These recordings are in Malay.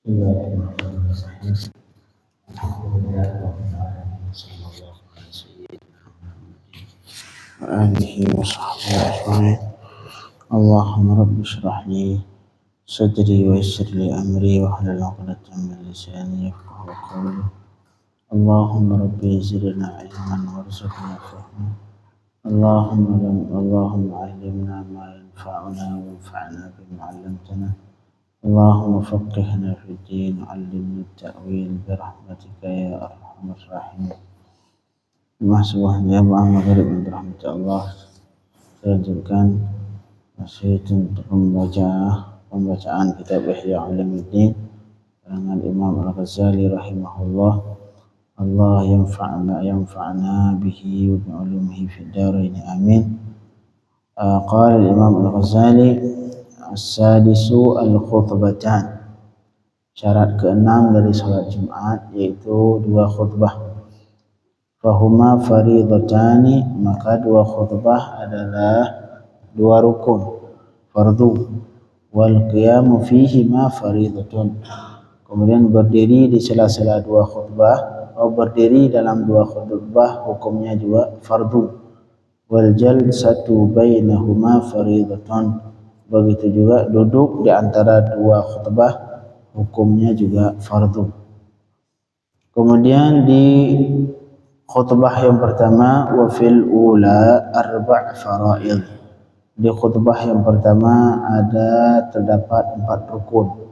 Bismillahirrahmanirrahim. Alhamdulillah sallallahu alaihi wa sahbihi ajma'in. Allahumma rabbi shrah li sadri wa yassir li amri wa hlul 'uqdatam min lisani yafqahu qawli. Allahumma rabbi zidna ilman warzuqna fahma. Allahumma allimna ma yanfa'una wanfa'na bima 'allamtana. اللهم فقهنا في الدين وعلمنا التأويل برحمتك يا أرحم الراحمين. Subhanahu ya maghrib berahmat Allah. Saya lanjutkan masih untuk pembacaan kitab Ihya Ulumuddin karangan Imam Al-Ghazali rahimahullah. Allah yanfa'na bihi wa bi ulumihi fid dharain amin. Qala al-Imam Al-Ghazali as-sadisu al-khutbatan. Syarat keenam dari salat Jumat yaitu dua khutbah. Fahuma faridatani, maka dua khutbah adalah dua rukun fardu. Wal qiyamu fihi ma faridatun. Kemudian berdiri di sela-sela dua khutbah atau berdiri dalam dua khutbah hukumnya juga fardu. Wal jalsatu bainahuma faridatun. Begitu juga duduk di antara dua khutbah hukumnya juga fardu. Kemudian di khutbah yang pertama wa fil ula arba' faraid. Di khutbah yang pertama terdapat 4 rukun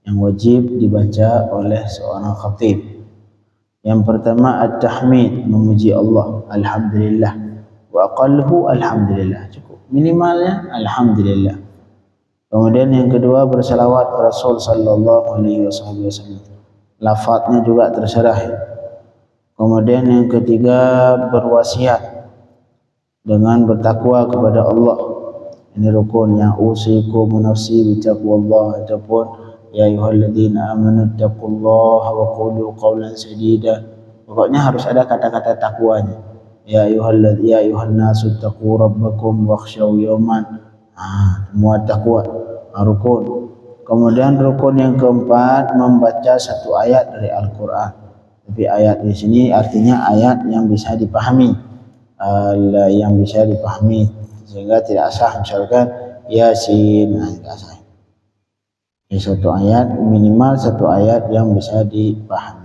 yang wajib dibaca oleh seorang khatib. Yang pertama at-tahmid, memuji Allah, alhamdulillah. Wa aqalluhu alhamdulillah, cukup. Minimalnya alhamdulillah. Kemudian yang kedua bersalawat Rasul sallallahu alaihi wasallam. Lafadznya juga terserah. Kemudian yang ketiga berwasiat dengan bertakwa kepada Allah. Ini rukun yang usikum nafsi bi taqwallah, ataupun ya ayyuhalladzina amanu taqullaha wa qulu qawlan sadida. Pokoknya harus ada kata-kata takwanya. Ya ayyuhan nasu taqu rabbakum wakhshaw yawman. Semua takwa rukun. Kemudian rukun yang keempat membaca satu ayat dari Al-Quran. Tapi ayat di sini artinya ayat yang bisa dipahami, sehingga tidak sah misalkan Yasin, tidak sah. Jadi satu ayat, minimal satu ayat yang bisa dipahami.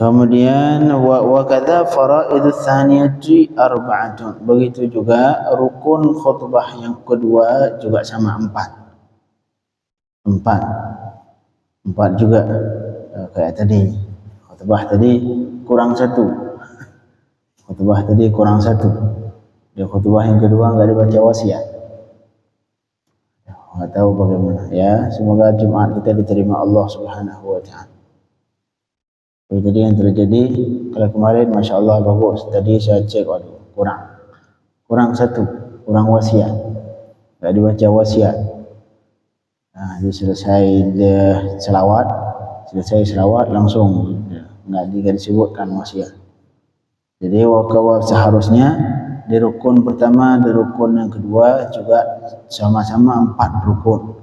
Kemudian wa kadza faraidus tsaniyati arba'atun. Begitu juga rukun khutbah yang kedua juga sama 4 juga kayak tadi. Khutbah tadi kurang 1. Di khutbah yang kedua enggak dibaca wasiat. Enggak tahu bagaimana ya. Semoga Jumat kita diterima Allah Subhanahu wa taala. Jadi yang terjadi kalau kemarin Masya Allah bagus, tadi saya cek kurang 1, kurang wasiat, nggak dibaca wasiat. Nah, jadi selesai selawat langsung nggak disebutkan wasiat. Jadi seharusnya di rukun pertama, di rukun yang kedua juga sama-sama 4 rukun.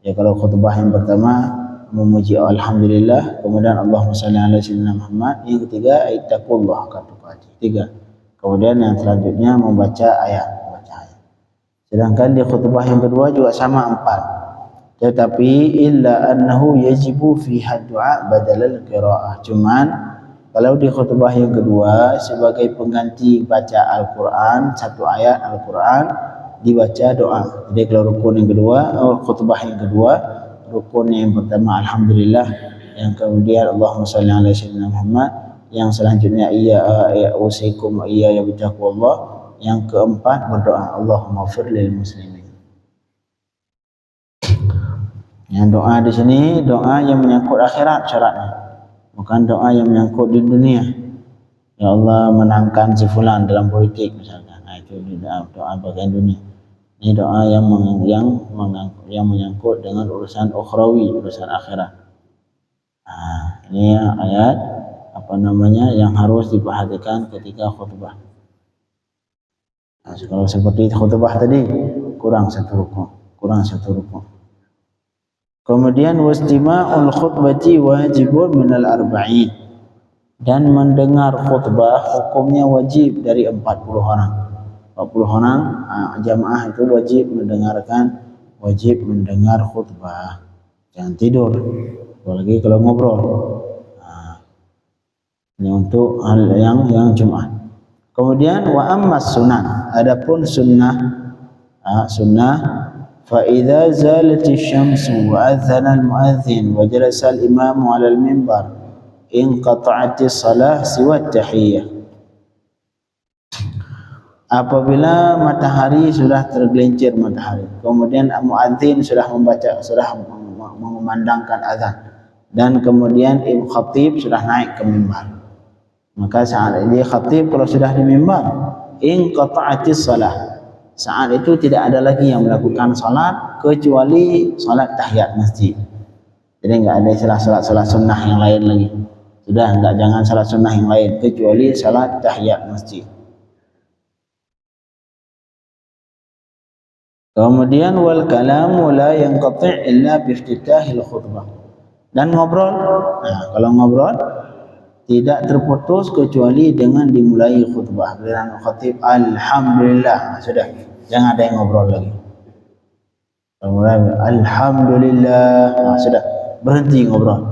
Ya kalau khutbah yang pertama memuji alhamdulillah, kemudian Allahumma shalli ala sayyidina Muhammad, yang ketiga ittaqullah haqqa tuqatih, 3. Kemudian yang selanjutnya membaca ayat. Sedangkan di khutbah yang kedua juga sama 4. Tetapi illa annahu yajibu fiha du'a badalal qiraah. Cuman kalau di khutbah yang kedua sebagai pengganti baca Al-Qur'an, satu ayat Al-Qur'an dibaca doa. Jadi kalau rukun yang kedua, khutbah yang kedua, rukun yang pertama alhamdulillah, yang kemudian Allahumma shalli ala sayyidina Muhammad, yang selanjutnya usikum ya bitaqwallah, yang keempat berdoa Allahumma ighfir lil muslimin. Yang doa di sini doa yang menyangkut akhirat syaratnya, bukan doa yang menyangkut di dunia. Ya Allah menangkan si fulan dalam politik misalkan. Nah, itu doa bagian dunia. Ini doa yang menyangkut dengan urusan ukhrawi, urusan akhirat. Ini ayat apa namanya yang harus diperhatikan ketika khutbah. Nah, kalau seperti khutbah tadi kurang satu rukuk. Kemudian wastima'ul khutbati wajibun minal arba'in, dan mendengar khutbah hukumnya wajib dari 40 orang. 40 orang jamaah itu wajib mendengar khutbah. Jangan tidur, apalagi kalau ngobrol. Ini untuk hal yang Jumat. Kemudian wa ammas sunan, adapun sunnah fa idza zalati syamsu wa adzana al-muadzin wa jalasa al-imamu 'ala al-mimbar inqata'ati shalah siwa tahiyyah. Apabila matahari sudah tergelincir matahari, kemudian muadzin sudah mengumandangkan azan, dan kemudian ibu khatib sudah naik ke mimbar, maka saat ini khatib kalau sudah di mimbar inqata'atis shalah, saat itu tidak ada lagi yang melakukan salat kecuali salat tahiyat masjid. Jadi enggak ada salat sunnah yang lain lagi. Jangan salat sunnah yang lain kecuali salat tahiyat masjid. Kemudian wal kalamu la yanqati' illa bi iftitahil khutbah, dan ngobrol. Nah, kalau ngobrol tidak terputus kecuali dengan dimulai khutbah. Giliran khatib alhamdulillah, sudah, jangan ada yang ngobrol lagi. Kemudian alhamdulillah, sudah, berhenti ngobrol.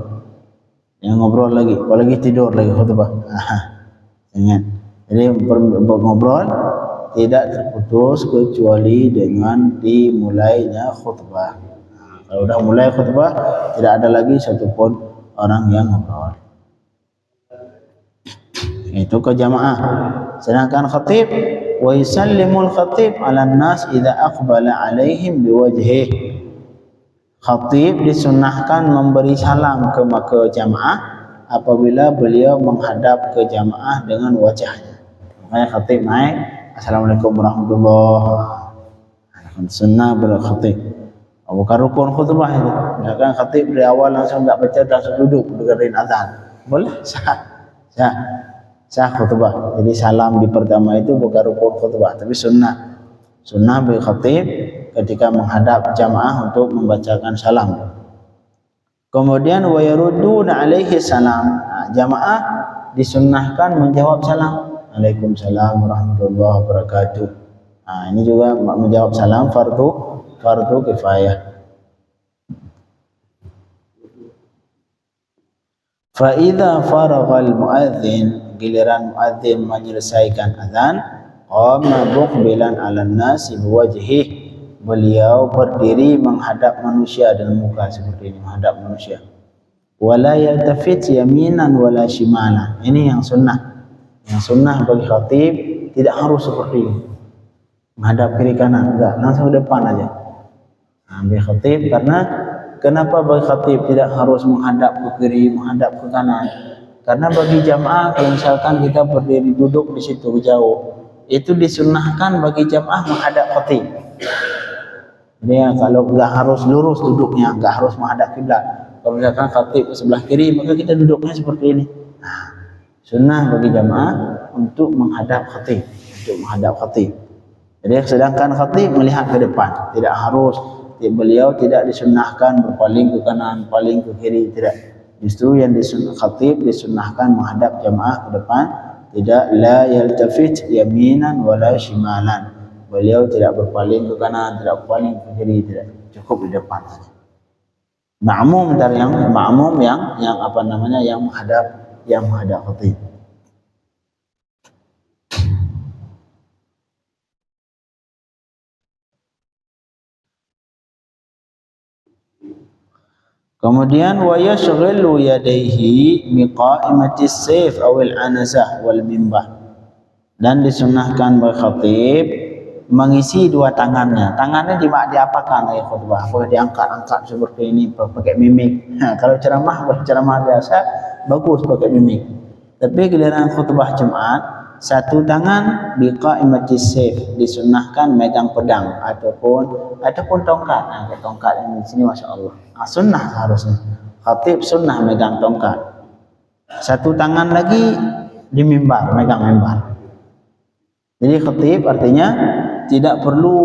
Yang ngobrol lagi, apalagi tidur lagi khutbah. Jangan. Jadi ngobrol tidak terputus kecuali dengan dimulainya khutbah. Kalau sudah mulai khutbah tidak ada lagi satupun orang yang ngobrol. Itu ke jamaah. Sedangkan khatib wa yusallimul khatib 'alan nas idza aqbala 'alaihim biwajhihi. Khatib disunnahkan memberi salam ke jamaah apabila beliau menghadap ke jamaah dengan wajahnya. Makanya khatib naik, assalamualaikum warahmatullahi wabarakatuh. Sunnah berkhatib. Bukan rukun khutbah itu. Misalkan khatib dari awal langsung enggak baca, langsung duduk dengerin azan. Boleh? Sah khutbah. Jadi salam di pertama itu bukan rukun khutbah, tapi sunnah. Sunnah bagi khatib ketika menghadap jamaah untuk membacakan salam. Kemudian wa yarudduna alaihi salam. Jamaah disunnahkan menjawab salam. Waalaikumsalam warahmatullahi wabarakatuh. Ini juga menjawab salam fardu kifayah. Fa idza faraghal muadzin, giliran muadzin menyelesaikan azan, qama muqbilan 'alan nasi biwajhihi, beliau berdiri menghadap manusia dengan muka seperti ini, menghadap manusia. Wala yaltafit yaminan wala shimalan. Ini yang sunnah. Yang sunnah bagi khatib tidak harus seperti ini, menghadap kiri kanan, enggak, langsung ke depan aja. Bagi khatib, karena kenapa bagi khatib tidak harus menghadap ke kiri, menghadap ke kanan? Karena bagi jamaah, kalau misalkan kita berdiri duduk di situ jauh, itu disunnahkan bagi jamaah menghadap khatib. Jadi kalau enggak harus lurus duduknya, enggak harus menghadap kiblat. Kalau misalkan khatib ke sebelah kiri, maka kita duduknya seperti ini. Sunnah bagi jamaah untuk menghadap khatib, Jadi sedangkan khatib melihat ke depan, tidak harus, beliau tidak disunnahkan berpaling ke kanan, paling ke kiri, tidak. Justru yang khatib disunnahkan menghadap jamaah ke depan, tidak la yaltafit yaminan wala shimalan. Beliau tidak berpaling ke kanan, tidak berpaling ke kiri, tidak, cukup di depan saja. Ma'mum yang apa namanya, yang menghadap khatib. Kemudian wa yashghalu yadayhi miqa'imatis sayf awil anazah wal mimbah, dan disunnahkan bagi khatib mengisi dua tangannya. Tangannya diapakan oleh khutbah? Boleh diangkat-angkat seperti ini pakai mimik. Kalau ceramah biasa bagus pakai mimik. Tapi giliran khutbah Jumat, satu tangan biqa'imatis sayf, disunnahkan megang pedang ataupun tongkat. Tongkat yang di sini masya Allah. Sunnah harusnya. Khatib sunnah megang tongkat. Satu tangan lagi di mimbar, megang mimbar. Jadi khatib artinya tidak perlu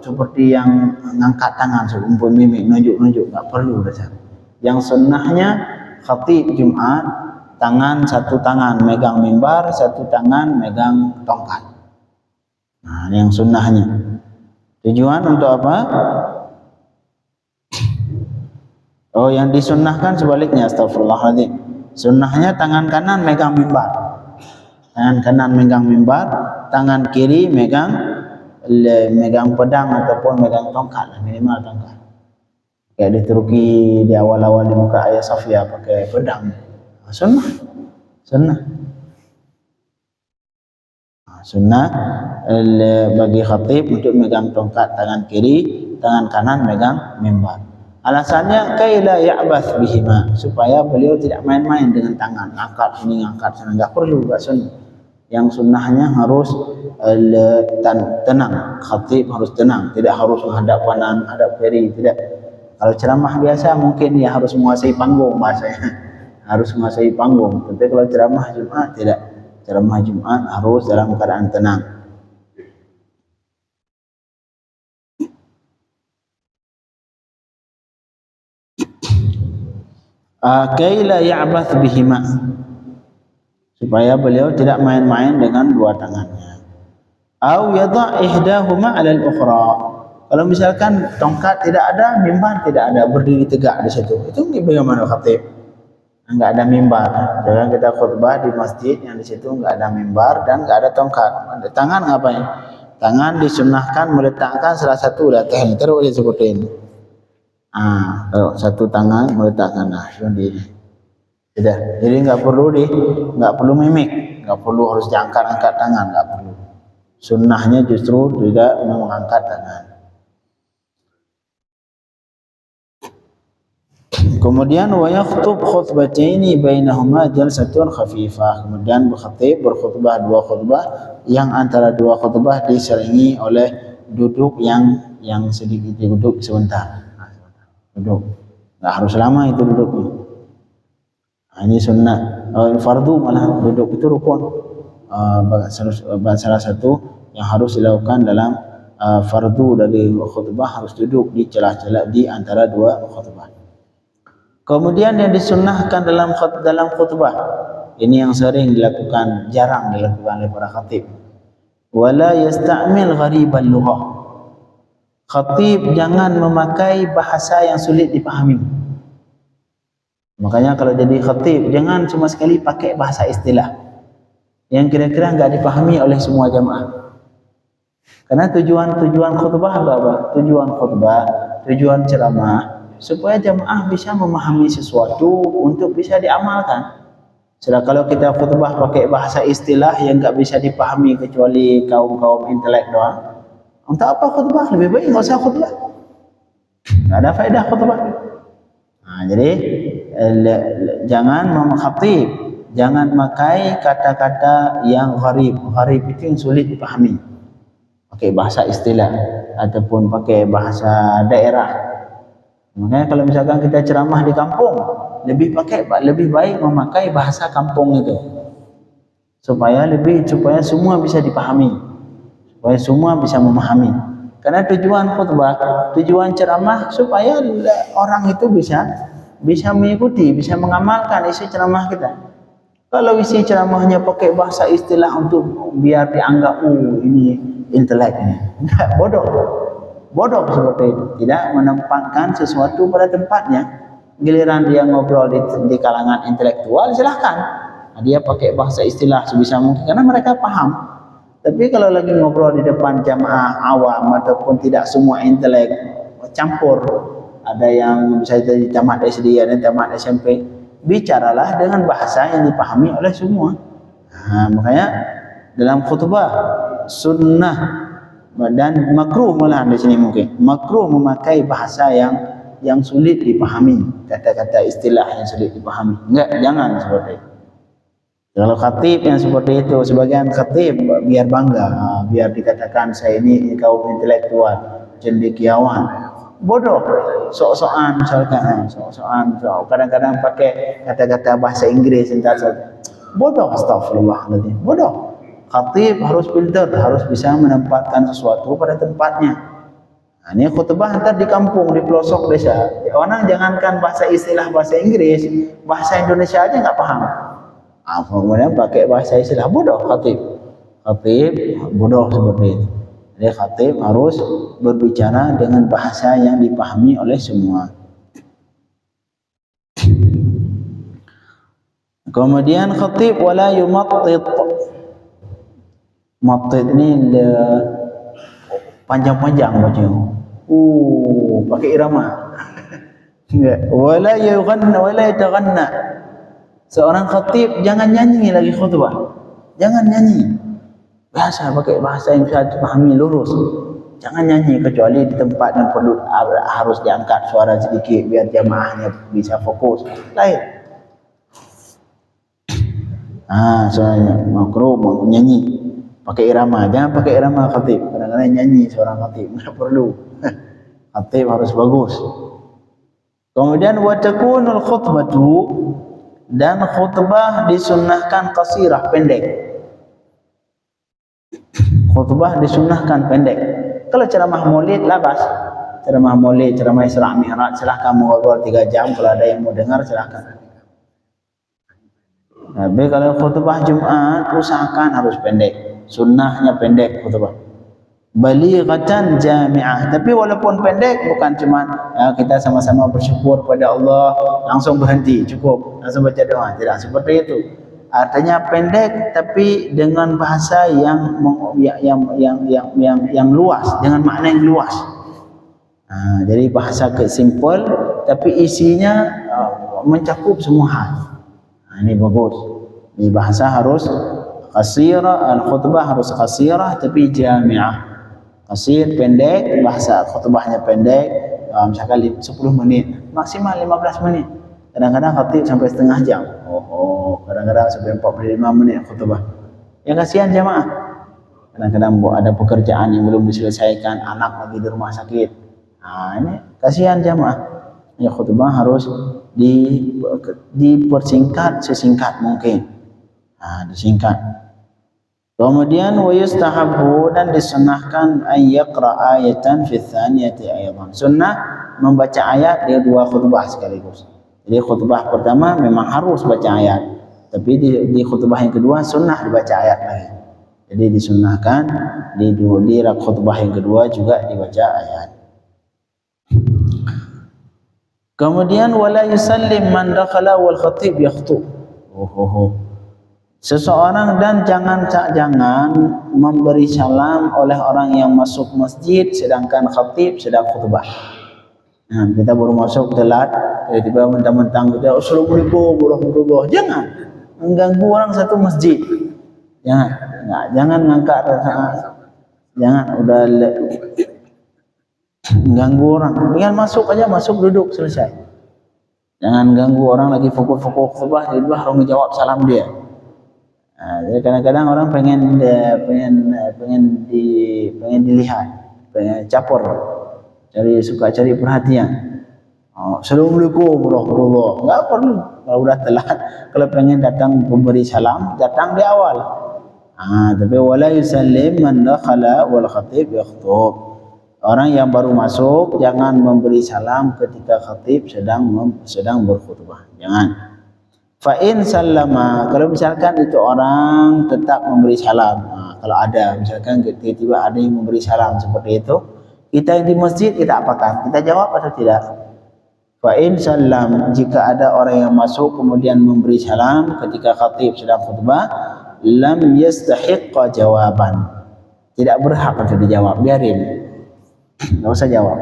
seperti yang mengangkat tangan seumpul mimik nunjuk-nunjuk, enggak perlu dah. Yang sunnahnya khatib Jumat satu tangan megang mimbar, satu tangan megang tongkat. Nah, yang sunnahnya. Tujuan untuk apa? Oh, yang disunnahkan sebaliknya, astagfirullahaladzim. Sunnahnya tangan kanan megang mimbar. Tangan kanan megang mimbar, tangan kiri megang pedang ataupun megang tongkat, minimal tongkat. Kayak di Turki di awal-awal di muka Hagia Sophia pakai pedang. Sunnah. Sunnah bagi khatib untuk megang tongkat tangan kiri, tangan kanan megang mimbar. Alasannya kaila ya'bath bihima, supaya beliau tidak main-main dengan tangan, angkat sini angkat sana, enggak perlu, enggak sunnah. Yang sunnahnya harus tenang, khatib harus tenang, tidak harus menghadap kanan, hadap kiri, tidak. Kalau ceramah biasa mungkin ya harus menguasai panggung bahasanya, harus menguasai panggung. Tapi kalau ceramah Jumat tidak, ceramah Jumat harus dalam keadaan tenang. Kaila ya'bath bihima, supaya beliau tidak main-main dengan dua tangannya. Au yadha' ihdahuma 'ala al-ukhra. Kalau misalkan tongkat tidak ada, mimbar tidak ada, berdiri tegak di situ, itu bagaimana khatib? Enggak ada mimbar. Jangan kita khutbah di masjid yang di situ enggak ada mimbar dan enggak ada tongkat. Ada tangan ngapain? Tangan disunnahkan meletakkan salah satu leher, terus seperti ini. Satu tangan meletakkan seperti ini. Jadi enggak perlu mimik, enggak perlu harus diangkat-angkat tangan, enggak perlu. Sunnahnya justru tidak mengangkat tangan. Kemudian wa yakhutub khutbataini bainahuma jalsatun khafifah. Kemudian berkhutbah dua khutbah yang antara dua khutbah diselingi oleh duduk yang sedikit, duduk sebentar. Duduk. Enggak harus lama itu duduknya. Ini sunnah. Fardu malah duduk itu rukun. Salah satu yang harus dilakukan dalam fardu dari khutbah harus duduk di celah-celah di antara dua khutbah. Kemudian yang disunnahkan dalam khutbah, ini yang sering dilakukan, jarang dilakukan oleh para khatib. Wala yasta'mil gharibal lughah. Khatib jangan memakai bahasa yang sulit dipahami. Makanya kalau jadi khatib jangan cuma sekali pakai bahasa istilah yang kira-kira enggak dipahami oleh semua jamaah. Karena tujuan khutbah apa? Tujuan ceramah supaya jamaah bisa memahami sesuatu untuk bisa diamalkan. Sedangkan kalau kita khutbah pakai bahasa istilah yang enggak bisa dipahami kecuali kaum intelek doang, untuk apa khutbah? Lebih baik enggak usah khutbah. Enggak ada faedah khutbah. Jadi jangan mengkhatib, jangan pakai kata-kata yang gharib. Gharib itu yang sulit dipahami. Pakai bahasa istilah ataupun pakai bahasa daerah. Makanya kalau misalkan kita ceramah di kampung, lebih baik memakai bahasa kampung itu. Supaya semua bisa dipahami. Supaya semua bisa memahami. Karena tujuan khutbah, tujuan ceramah supaya orang itu bisa mengikuti, bisa mengamalkan isi ceramah kita. Kalau isi ceramahnya pakai bahasa istilah untuk biar dianggap ini intelek ini, enggak, bodoh seperti itu, tidak menempatkan sesuatu pada tempatnya. Giliran dia ngobrol di kalangan intelektual, silahkan dia pakai bahasa istilah sebisa mungkin karena mereka paham. Tapi kalau lagi ngobrol di depan jamaah awam ataupun tidak semua intelek, campur, ada yang bisa jadi tamat SD, ada yang tamat SMP, bicaralah dengan bahasa yang dipahami oleh semua. Makanya dalam khutbah sunnah dan makruh malah di sini mungkin makruh memakai bahasa yang sulit dipahami, kata-kata istilah yang sulit dipahami. Jangan seperti itu. Kalau khatib yang seperti itu, sebagian khatib biar bangga, biar dikatakan saya ini kaum intelektual, cendekiawan. bodoh. Sok-sokan misalkan, sok-sokan, kadang-kadang pakai kata-kata bahasa Inggris entar saja. Bodoh, astagfirullahaladzim. Bodoh. Khatib harus pintar, harus bisa menempatkan sesuatu pada tempatnya. Nah, ini khutbah ntar di kampung, di pelosok desa. Orang jangankan bahasa istilah bahasa Inggris, bahasa Indonesia aja nggak paham. Kemudian pakai bahasa istilah, bodoh khatib. Khatib bodoh seperti itu. Jadi khatib harus berbicara dengan bahasa yang dipahami oleh semua. Kemudian khatib wala yumattit. Mattit ini panjang-panjang bacanya. Pakai irama. Wala yughanna wala yataghanna. Seorang khatib jangan nyanyi lagi khutbah. Jangan nyanyi. Biasa pakai bahasa yang bisa dipahami lurus. Jangan nyanyi kecuali di tempat yang perlu harus diangkat suara sedikit biar jamaahnya bisa fokus. Lain. Suaranya makruh mau nyanyi. Pakai irama, jangan pakai irama khatib. Kadang-kadang nyanyi seorang khatib, tidak perlu. Khatib harus bagus. Kemudian wa takunul khutbatu, dan khutbah disunnahkan qasirah, pendek. Khutbah disunnahkan pendek. Kalau ceramah maulid labas, ceramah maulid, ceramah Isra Mi'raj, silahkan mau ngobrol 3 jam, kalau ada yang mau dengar silahkan. Tapi kalau khutbah Jumat usahakan harus pendek. Sunnahnya pendek khutbah. Balighatan jami'ah. Tapi walaupun pendek bukan cuma kita sama-sama bersyukur pada Allah langsung berhenti, cukup langsung baca doa. Tidak seperti itu. Artinya pendek tapi dengan bahasa yang luas, dengan makna yang luas. Jadi bahasa simple tapi isinya mencakup semua hal. Ini bagus. Ini bahasa harus qasirah, al-khutbah harus qasirah tapi jami'ah. Qasir pendek, bahasa khutbahnya pendek, misalkan 10 menit, maksimal 15 menit. Kadang-kadang khatib sampai setengah jam. Kadang-kadang sampai 45 menit khutbah. Yang kasihan jamaah. Kadang-kadang ada pekerjaan yang belum diselesaikan, anak lagi di rumah sakit. Ini kasihan jamaah. Ya khutbah harus dipersingkat sesingkat mungkin. Disingkat. Kemudian wa yustahabbu, dan disunnahkan ay yaqra ayatan fi tsaniyati aidan. Sunnah membaca ayat di 2 khutbah sekaligus. Jadi khutbah pertama memang harus baca ayat, tapi di khutbah yang kedua sunnah dibaca ayat lagi. Jadi disunnahkan di khutbah yang kedua juga dibaca ayat. Kemudian wala yusallim man dakhala wal khatib yakhutub. Seseorang dan jangan memberi salam oleh orang yang masuk masjid sedangkan khatib sedang khutbah. Kita baru masuk telat, tiba-tiba mentang-mentang kita assalamualaikum warahmatullahi. Jangan mengganggu orang satu masjid. Jangan ngangkat, jangan udah ganggu orang. Tinggal masuk aja, masuk duduk selesai. Jangan ganggu orang lagi fokus-fokus khutbah, tiba-tiba harus menjawab salam dia. Jadi kadang-kadang orang pengen dilihat, pengen caper, suka cari perhatian. Assalamualaikum warahmatullahi. Enggak perlu. Kalau udah telat, kalau pengen datang memberi salam, datang di awal. Tapi wala yusallim man dakhala wal khatib yakhutub. Orang yang baru masuk jangan memberi salam ketika khatib sedang berkhutbah. Jangan. Fa'in sallama, kalau misalkan itu orang tetap memberi salam, kalau ada misalkan tiba-tiba ada yang memberi salam seperti itu, kita yang di masjid kita apakan? Kita jawab atau tidak? Fa'in sallam, jika ada orang yang masuk kemudian memberi salam ketika khatib sedang khutbah, lam yastahiqqa jawaban, tidak berhak untuk dijawab, biarin, nggak usah jawab,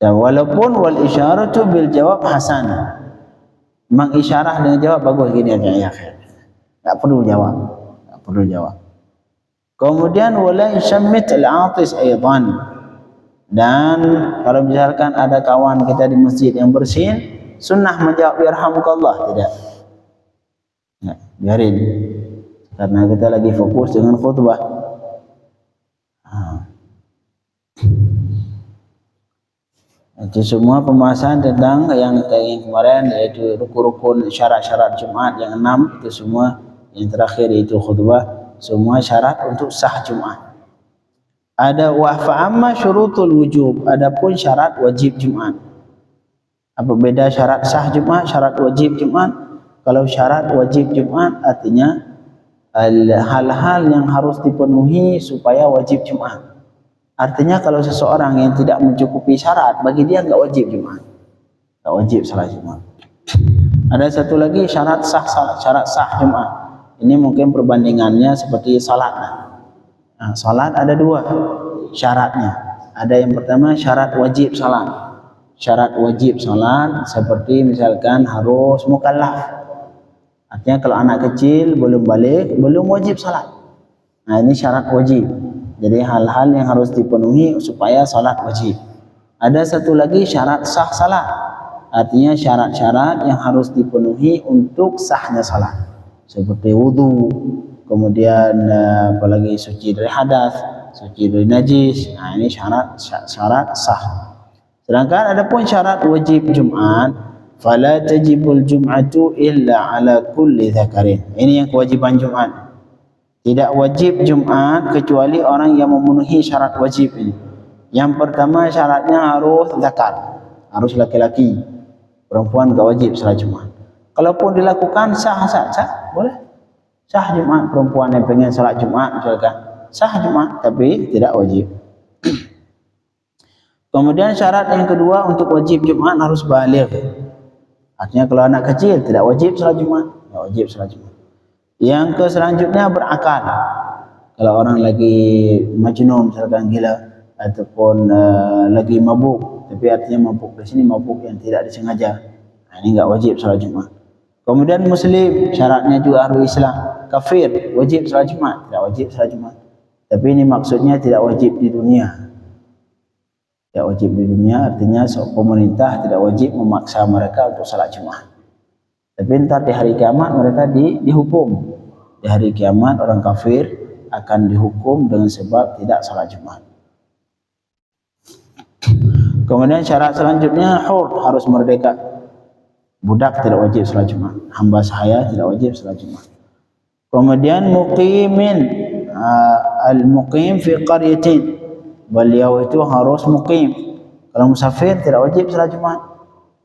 walaupun wal isyaratu bil jawab hasan, mengisyarah dengan jawab bagus gini aja ya, tak perlu jawab. Kemudian wala yashammit al atis aidan, dan kalau misalkan ada kawan kita di masjid yang bersin, sunnah menjawab yarhamukallah, tidak, biarin, karena kita lagi fokus dengan khutbah. Itu semua pembahasan tentang yang kemarin, yaitu rukun-rukun syarat-syarat Jumat yang 6, itu semua. Yang terakhir itu khutbah, semua syarat untuk sah Jumat. Ada wa fa'amma syurutul wujub, adapun syarat wajib Jumat. Apa beda syarat sah Jumat, syarat wajib Jumat? Kalau syarat wajib Jumat artinya hal-hal yang harus dipenuhi supaya wajib Jumat. Artinya kalau seseorang yang tidak mencukupi syarat, bagi dia enggak wajib Jumat, enggak wajib salat Jumat. Ada satu lagi syarat sah Jumat. Ini mungkin perbandingannya seperti salat. Nah, salat ada dua syaratnya. Ada yang pertama syarat wajib salat. Syarat wajib salat seperti misalkan harus mukallaf. Artinya kalau anak kecil belum balik, belum wajib salat. Nah, ini syarat wajib. Jadi hal-hal yang harus dipenuhi supaya salat wajib. Ada satu lagi syarat sah salat. Artinya syarat-syarat yang harus dipenuhi untuk sahnya salat. Seperti wudu, kemudian apalagi suci dari hadas, suci dari najis. Nah, ini syarat sah. Sedangkan ada pun syarat wajib Jumat, fala tajibul jum'atu illa ala kulli dzakarin. Ini yang kewajiban Jumat. Tidak wajib Jumat kecuali orang yang memenuhi syarat wajib ini. Yang pertama syaratnya harus zakar, harus laki-laki. Perempuan enggak wajib salat Jumat. Kalaupun dilakukan sah, boleh. Sah Jumat, perempuan yang pengen salat Jumat misalkan, sah Jumat, tapi tidak wajib. Kemudian syarat yang kedua untuk wajib Jumat harus baligh. Artinya kalau anak kecil tidak wajib salat Jumat, tidak wajib salat Jumat. Yang ke selanjutnya berakal. Kalau orang lagi majnun misalkan gila ataupun lagi mabuk, tapi artinya mabuk di sini mabuk yang tidak disengaja. Nah, ini enggak wajib salat Jumat. Kemudian muslim, syaratnya juga harus Islam. Kafir wajib salat Jumat, tidak wajib salat Jumat. Tapi ini maksudnya tidak wajib di dunia. Tidak wajib di dunia artinya pemerintah tidak wajib memaksa mereka untuk salat Jumat. Tapi ntar di hari kiamat mereka dihukum. Di hari kiamat orang kafir akan dihukum dengan sebab tidak salat Jumat. Kemudian syarat selanjutnya hur, harus merdeka. Budak tidak wajib salat Jumat, hamba sahaya tidak wajib salat Jumat. Kemudian muqimin, al-muqim fi qaryatin, beliau itu harus muqim. Kalau musafir tidak wajib salat Jumat.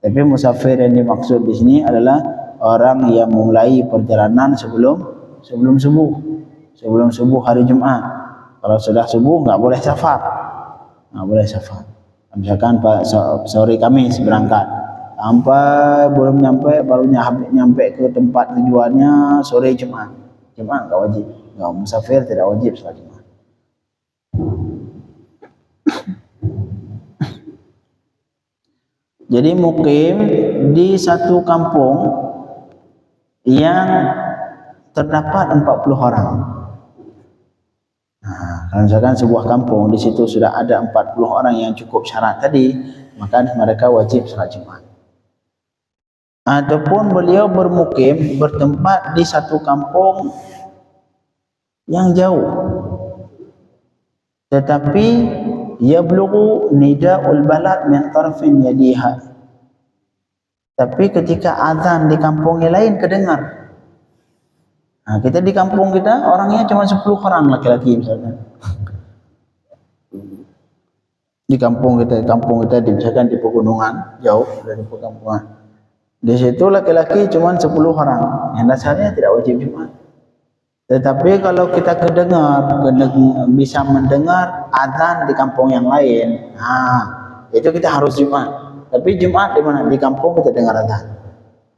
Tapi musafir yang dimaksud di sini adalah orang yang mulai perjalanan sebelum subuh. Sebelum subuh hari Jumat. Kalau sudah subuh enggak boleh safar. Enggak boleh safar. Misalkan sore Kamis berangkat, sampai belum nyampe, baru nyampe ke tempat tujuannya sore Jumat. Jumat enggak wajib. Enggak, musafir tidak wajib salat Jumat. Jadi mukim di satu kampung yang terdapat 40 orang. Nah, kalau misalkan sebuah kampung di situ sudah ada 40 orang yang cukup syarat tadi, maka mereka wajib salat Jumat. Ataupun beliau bermukim, bertempat di satu kampung yang jauh, tetapi yablughu nida'ul balad min tarfin yadiha. Tapi ketika azan di kampung yang lain kedengar. Nah, kita di kampung kita orangnya cuma 10 orang laki-laki misalkan. Di kampung kita misalkan di pegunungan, jauh dari perkampungan. Di situ laki-laki cuma 10 orang. Yang dasarnya tidak wajib Jumat. Tetapi kalau kita bisa mendengar azan di kampung yang lain, nah, itu kita harus Jumat. Tapi Jumat di mana? Di kampung kita dengar azan.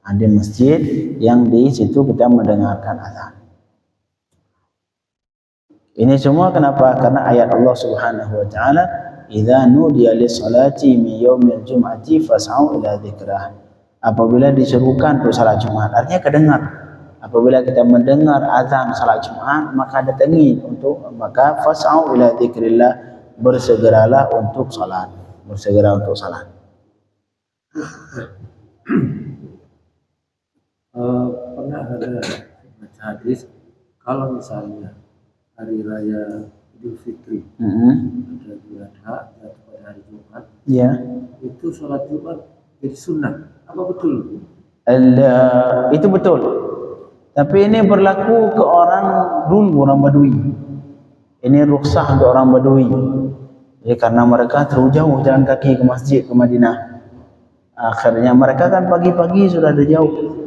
Di masjid yang di situ kita mendengarkan azan. Ini semua kenapa? Karena ayat Allah Subhanahu wa taala, "Idza nudiya lis-salati min yaumil jum'ati fas'au ila dzikrah." Apabila diserukan untuk salat Jumat, artinya kedengar. Apabila kita mendengar azan salat Jumat, maka datangi maka fas'au ila dzikrillah, bersegeralah untuk salat. Bersegera untuk salat. Pernah ada baca hadis kalau misalnya hari raya Idul Fitri ada Idul Adha pada hari Jumat, itu sholat Jumat jadi sunnah. Apa betul? Itu betul. Tapi ini berlaku ke orang dulu, orang Badui. Ini rukhsah untuk orang Badui. Jadi karena mereka terlalu jauh jalan kaki ke masjid, ke Madinah. Akhirnya mereka kan pagi-pagi sudah ada jauh.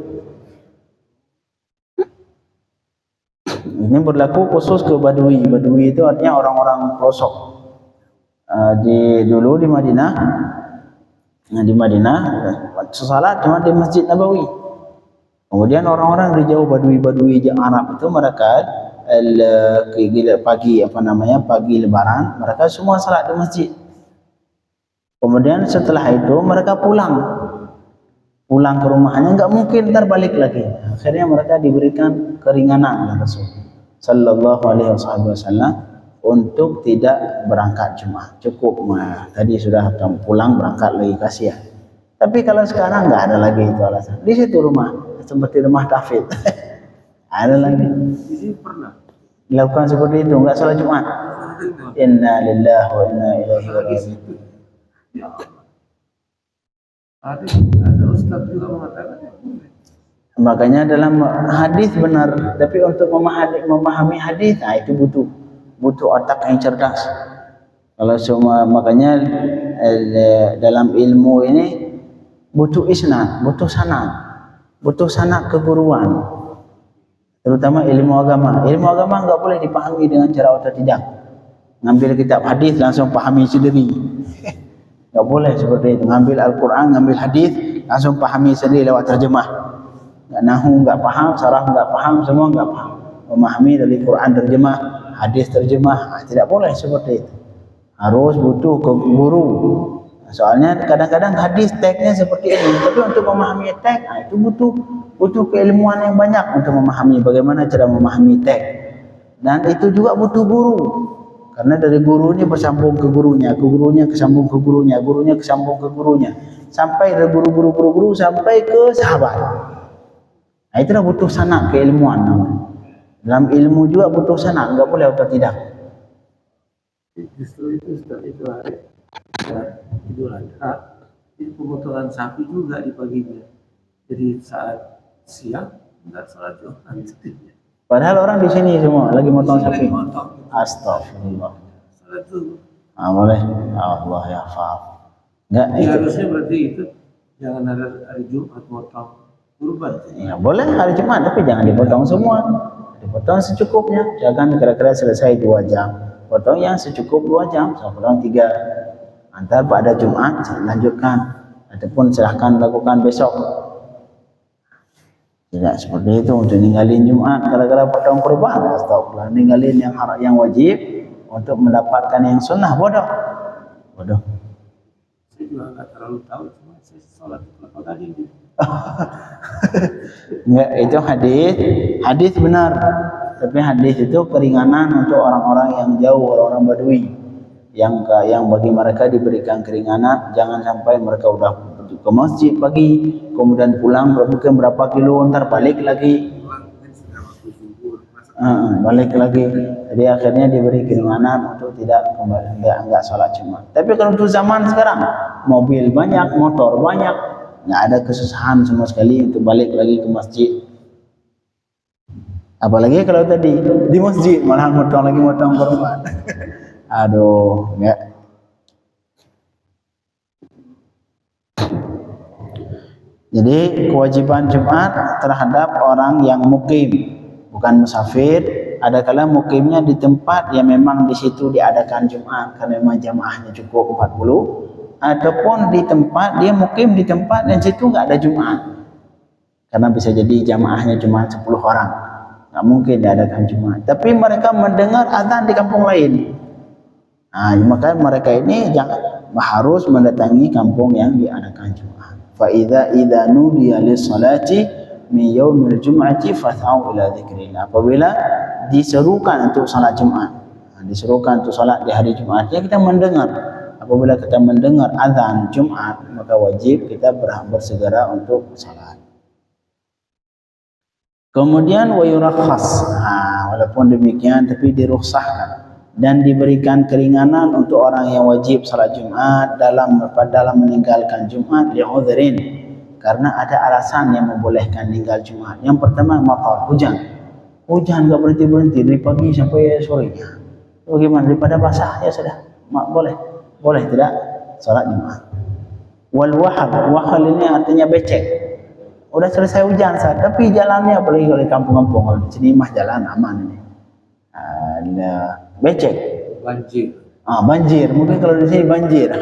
Ini berlaku khusus ke Badui. Badui itu artinya orang-orang pelosok. Dulu di Madinah, salat cuma di Masjid Nabawi. Kemudian orang-orang di jauh Badui Arab itu mereka pagi pagi Lebaran mereka semua salat di masjid. Kemudian setelah itu mereka pulang ke rumahnya, enggak mungkin ntar balik lagi. Akhirnya mereka diberikan keringanan oleh Rasul sallallahu alaihi wasallam untuk tidak berangkat Jumat. Cukup tadi sudah pulang berangkat lagi kasihan. Tapi kalau sekarang enggak ada lagi itu alasan. Di situ rumah seperti rumah tahfidz. Ada lagi. Di sini pernah dilakukan seperti itu, enggak salat Jumat. Inna lillahi wa inna ilaihi raji'un. Ya Allah. Ada ustaz juga mengatakan. Makanya dalam hadis benar, tapi untuk memahami hadis, itu butuh otak yang cerdas. Kalau semua makanya dalam ilmu ini butuh isnad, butuh sanad keguruan. Terutama ilmu agama. Ilmu agama enggak boleh dipahami dengan cara otodidak. Ngambil kitab hadis langsung pahami sendiri. Enggak boleh seperti itu. Ngambil Al-Qur'an, ngambil hadis langsung pahami sendiri lewat terjemah. Enggak nahu enggak paham, sarah enggak paham, semua enggak paham. Memahami dari Quran terjemah, hadis terjemah, tidak boleh seperti itu. Harus butuh ke guru. Soalnya kadang-kadang hadis tagnya seperti ini, tapi untuk memahami tag itu butuh keilmuan yang banyak untuk memahami bagaimana cara memahami tag. Dan itu juga butuh guru. Karena dari guru ini bersambung ke gurunya, kesambung ke gurunya, gurunya kesambung ke gurunya, sampai dari guru sampai ke sahabat. Nah, itulah butuh sanad keilmuan namanya. Dalam ilmu juga butuh sanad, enggak boleh otodidak. Justru itu hari Idul Adha, itu pemotongan sapi juga di paginya. Jadi saat siang enggak salat Jumat. Padahal orang di sini semua lagi motong sapi. Astagfirullah. Salat dulu. Boleh. Allah ya faham. Enggak Ya, itu. harusnya berarti itu jangan hari Jumat motong kurban. Ya, boleh hari Jumat tapi jangan dipotong semua. Dipotong secukupnya. Jangan kira-kira selesai 2 jam. Potong yang secukup 2 jam, potong 3. Antar pada Jumat lanjutkan ataupun silahkan lakukan besok. Tidak seperti itu untuk ninggalin Jumat gara-gara potong kurban. Astagfirullah, ninggalin yang wajib untuk mendapatkan yang sunnah, bodoh. Saya juga nggak terlalu tahu, cuma saya sholat kelapa gading. Enggak, itu hadis benar. Tapi hadis itu keringanan untuk orang-orang yang jauh, orang-orang Badui. Yang bagi mereka diberikan keringanan, jangan sampai mereka udah ke masjid pagi, kemudian pulang mungkin berapa kilo, ntar balik lagi. Balik lagi. Jadi akhirnya diberi keringanan untuk tidak kembali, enggak salat Jumat. Tapi kalau untuk zaman sekarang, mobil banyak, motor banyak, enggak ada kesusahan sama sekali untuk balik lagi ke masjid. Apalagi kalau tadi di masjid malah motong korban. Aduh, enggak. Jadi kewajiban Jumat terhadap orang yang mukim, bukan musafir. Ada kala mukimnya di tempat yang memang di situ diadakan Jumat karena memang jamaahnya cukup 40, ataupun di tempat dia mukim di tempat yang situ enggak ada Jumat. Karena bisa jadi jamaahnya cuma 10 orang. Enggak mungkin diadakan Jumat. Tapi mereka mendengar azan di kampung lain. Maka mereka ini harus mendatangi kampung yang diadakan Jumat. Fa idza nudiya lis-salati min yaumil jum'ati fas'au ila dzikrillah. Apabila diserukan untuk salat Jumat, diserukan untuk salat di hari Jumat, ya kita mendengar. Apabila kita mendengar azan Jumat, maka wajib kita bersegera untuk salat. Kemudian wa yurakhas. Walaupun demikian tapi dirukhsahkan. dan diberikan keringanan untuk orang yang wajib salat Jumat dalam meninggalkan Jumat li'udhrin, karena ada alasan yang membolehkan meninggal Jumat. Yang pertama matar, hujan nggak berhenti dari pagi sampai sore. Bagaimana, daripada basah ya sudah, boleh tidak salat Jumat. Wal wahal ini artinya becek, udah selesai hujan tapi jalannya, apalagi kalau di kampung-kampung, kalau di sini mah jalan aman ini, ada becek, banjir, mungkin kalau di sini banjir.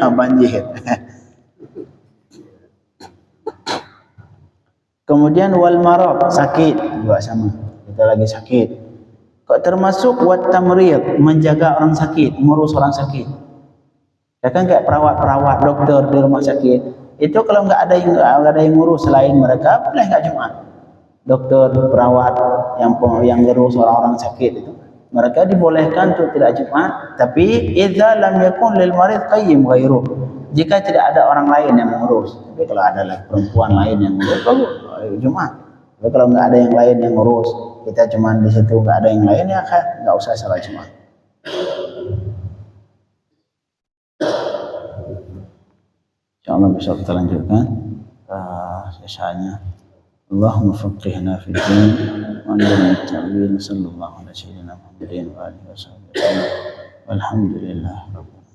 Kemudian wal marad, sakit juga sama, kita lagi sakit. Kok termasuk wat tamrid, menjaga orang sakit, ngurus orang sakit. Ya kan, kayak perawat dokter di rumah sakit itu, kalau nggak ada yang ngurus selain mereka, boleh nggak Jumat? Dokter, perawat yang ngurus orang-orang sakit itu, mereka dibolehkan untuk tidak Jumat. Tapi idza lam yakun lil marid qayyim ghairu, jika tidak ada orang lain yang mengurus. Tapi kalau ada perempuan lain yang ngurus, bagus Jumat. Tapi kalau nggak ada yang lain yang ngurus, kita cuma di situ, nggak ada yang lain, ya kan nggak usah salat Jumat. Insyaallah besok kita lanjutkan sisanya. Allahumma faqihna fid din wa 'allimna at-ta'wil. Sallallahu alaihi wasallam Muhammadin wa alihi wasallam. Walhamdulillah rabbil alamin.